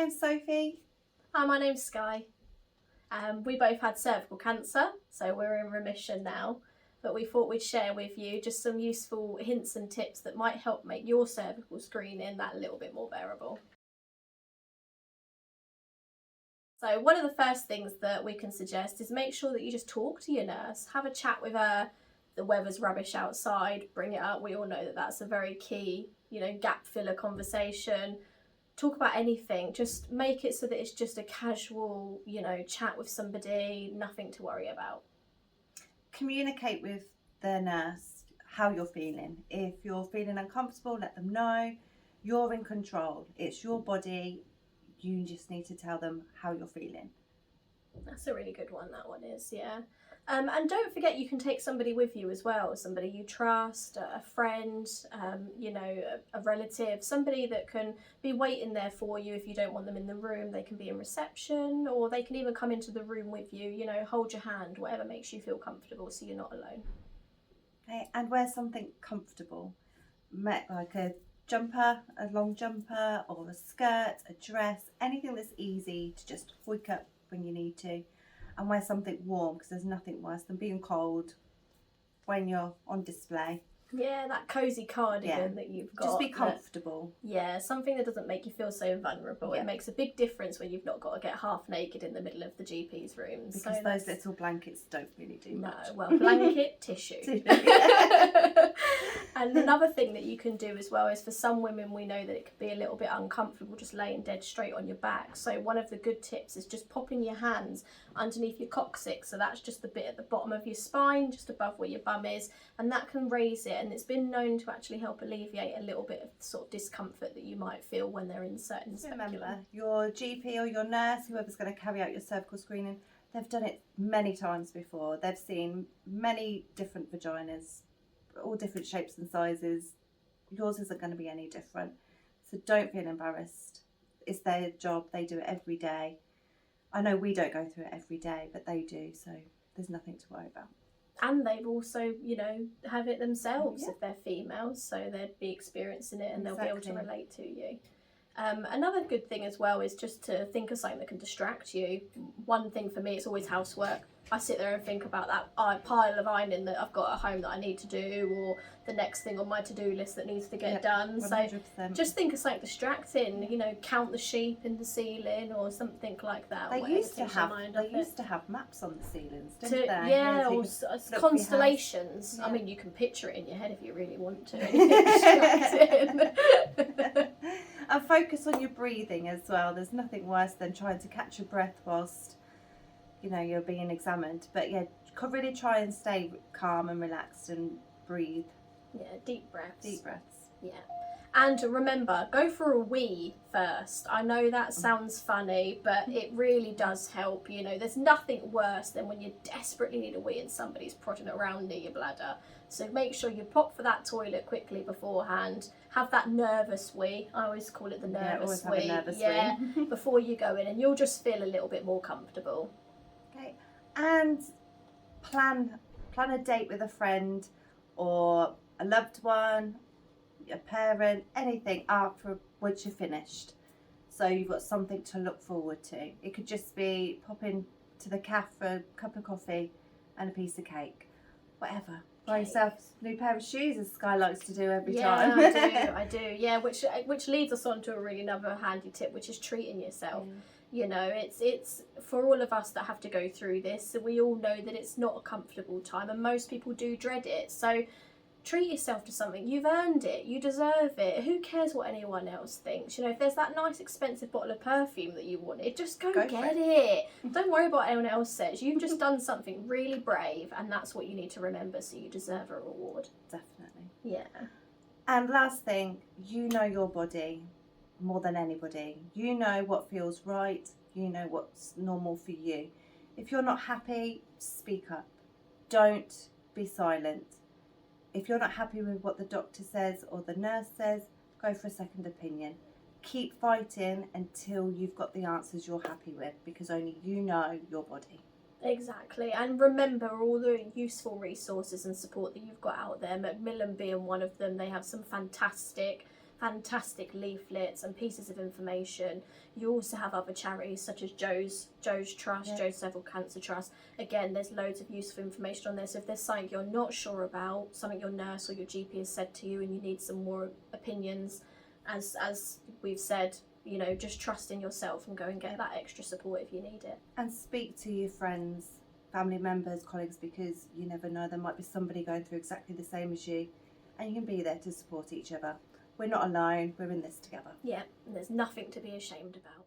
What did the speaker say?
name's Sophie. Hi, my name's Skye. We both had cervical cancer, so we're in remission now, but we thought we'd share with you just some useful hints and tips that might help make your cervical screening that little bit more bearable. So one of the first things that we can suggest is make sure that you just talk to your nurse, have a chat with her. The weather's rubbish outside, bring it up. We all know that that's a very key, gap filler conversation. Talk about anything, just make it so that it's just a casual, chat with somebody, nothing to worry about. Communicate with the nurse how you're feeling. If you're feeling uncomfortable, let them know. You're in control. It's your body. You just need to tell them how you're feeling. That's a really good one, that one is, yeah. And don't forget you can take somebody with you as well, somebody you trust, a friend, a relative, somebody that can be waiting there for you if you don't want them in the room. They can be in reception, or they can even come into the room with you, hold your hand, whatever makes you feel comfortable so you're not alone. Okay, and wear something comfortable, like a jumper, a long jumper, or a skirt, a dress, anything that's easy to just wake up when you need to. And wear something warm, because there's nothing worse than being cold when you're on display. Yeah, that cosy cardigan that you've got. Just be comfortable. Something that doesn't make you feel so vulnerable. Yeah. It makes a big difference when you've not got to get half naked in the middle of the GP's room. Because those little blankets don't really do much. No, well, blanket, tissue. And another thing that you can do as well is, for some women, we know that it could be a little bit uncomfortable just laying dead straight on your back. So one of the good tips is just popping your hands underneath your coccyx. So that's just the bit at the bottom of your spine, just above where your bum is, and that can raise it. And it's been known to actually help alleviate a little bit of sort of discomfort that you might feel when they're in certain speculum. Remember, your GP or your nurse, whoever's going to carry out your cervical screening, they've done it many times before. They've seen many different vaginas, all different shapes and sizes. Yours isn't going to be any different. So don't feel embarrassed. It's their job. They do it every day. I know we don't go through it every day, but they do. So there's nothing to worry about. And they've also, have it themselves if they're females, so they'd be experiencing it and they'll be able to relate to you. Another good thing as well is just to think of something that can distract you. One thing for me, it's always housework. I sit there and think about that pile of ironing that I've got at home that I need to do, or the next thing on my to-do list that needs to get done. 100%. So just think of something distracting, count the sheep in the ceiling or something like that. They used to have maps on the ceilings, didn't they? Yeah, or constellations. I mean, you can picture it in your head if you really want to. And focus on your breathing as well. There's nothing worse than trying to catch your breath whilst you're being examined. But yeah, really try and stay calm and relaxed and breathe. Yeah, deep breaths. Yeah. And remember, go for a wee first. I know that sounds funny, but it really does help. There's nothing worse than when you desperately need a wee and somebody's prodding around near your bladder. So make sure you pop for that toilet quickly beforehand. Have that nervous wee. I always call it the nervous wee. Have a nervous wee. Before you go in, and you'll just feel a little bit more comfortable. Okay, and plan a date with a friend or a loved one, a parent, anything after once you're finished, so you've got something to look forward to. It could just be popping to the cafe for a cup of coffee and a piece of cake, whatever. Buy yourself a new pair of shoes, as Skye likes to do every time. I do. Yeah, which leads us on to a really another handy tip, which is treating yourself. It's for all of us that have to go through this, so we all know that it's not a comfortable time, and most people do dread it. So treat yourself to something. You've earned it. You deserve it. Who cares what anyone else thinks? If there's that nice expensive bottle of perfume that you wanted, just go get it. Don't worry about what anyone else says. You've just done something really brave, and that's what you need to remember, so you deserve a reward. Definitely. Yeah. And last thing, you know your body more than anybody. You know what feels right. You know what's normal for you. If you're not happy, speak up. Don't be silent. If you're not happy with what the doctor says or the nurse says, go for a second opinion. Keep fighting until you've got the answers you're happy with, because only you know your body. Exactly, and remember all the useful resources and support that you've got out there, Macmillan being one of them. They have some fantastic fantastic leaflets and pieces of information. You also have other charities such as Joe's Trust, Joe's Cervical Cancer Trust. Again, there's loads of useful information on this. If there's something you're not sure about, something your nurse or your GP has said to you and you need some more opinions, as we've said, you know, just trust in yourself and go and get that extra support if you need it. And speak to your friends, family members, colleagues, because you never know, there might be somebody going through exactly the same as you, and you can be there to support each other. We're not alone, we're in this together. Yeah, and there's nothing to be ashamed about.